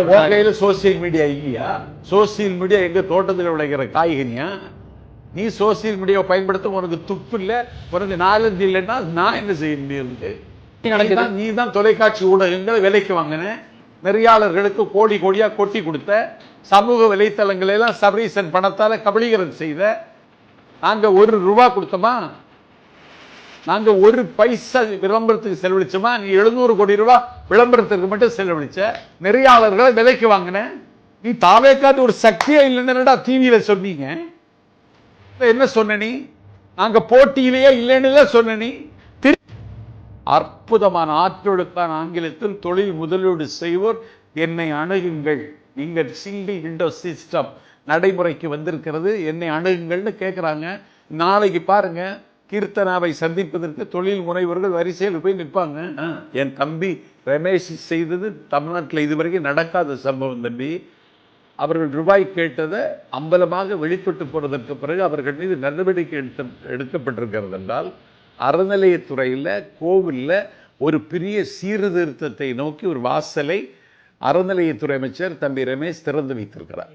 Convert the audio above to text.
கையில social media இல்லையா? Social media எங்க தோட்டத்தில் விளைகிற காய்கறியா? நீ சோசியல் மீடியாவை பயன்படுத்த உனக்கு துப்பு இல்லை, உனக்கு நாலஞ்சு இல்லைன்னா நான் என்ன செய்ய முடியாது? நீ தான் தொலைக்காட்சி ஊடகங்களை விலைக்கு வாங்கின, நெறியாளர்களுக்கு கோடி கோடியா கொட்டி கொடுத்த, சமூக வலைத்தளங்களை எல்லாம் சபரீசன் பணத்தால கபலீகரம் செய்த. நாங்க ₹1 கொடுத்தோமா? நாங்க ஒரு பைசா விளம்பரத்துக்கு செலவழிச்சோமா? நீ ₹700 கோடி விளம்பரத்திற்கு மட்டும் செலவழிச்ச. நெறியாளர்களை விலைக்கு வாங்கின. நீ தாவேக்காது ஒரு சக்தியே இல்லைன்னா டிவியில சொன்னீங்க. என்ன சொன்ன நீ? நாங்க போட்டியிலேயே இல்லைன்னு சொன்ன நீ. அற்புதமான ஆற்றலுக்கான ஆங்கிலத்தில் தொழில் முதலீடு செய்வோர் என்னை அணுகுங்கள். நீங்கள் சிங்கிள் விண்டோ சிஸ்டம் நடைமுறைக்கு வந்திருக்கிறது, என்னை அணுகுங்கள்னு கேட்குறாங்க. நாளைக்கு பாருங்க, கீர்த்தனாவை சந்திப்பதற்கு தொழில் முனைவர்கள் வரிசையில் போய் நிற்பாங்க. என் தம்பி ரமேஷ் செய்தது தமிழ்நாட்டில் இதுவரைக்கும் நடக்காத சம்பவம் தம்பி. அவர்கள் ரூபாய் கேட்டதை அம்பலமாக வெளிப்பட்டு போனதற்கு பிறகு அவர்கள் மீது நடவடிக்கை எடுக்கப்பட்டிருக்கிறது என்றால், அறநிலையத்துறையில் கோவிலில் ஒரு பெரிய சீர்திருத்தத்தை நோக்கி ஒரு வாசலை அறநிலையத்துறை அமைச்சர் தம்பி ரமேஷ் திறந்து வைத்திருக்கிறார்.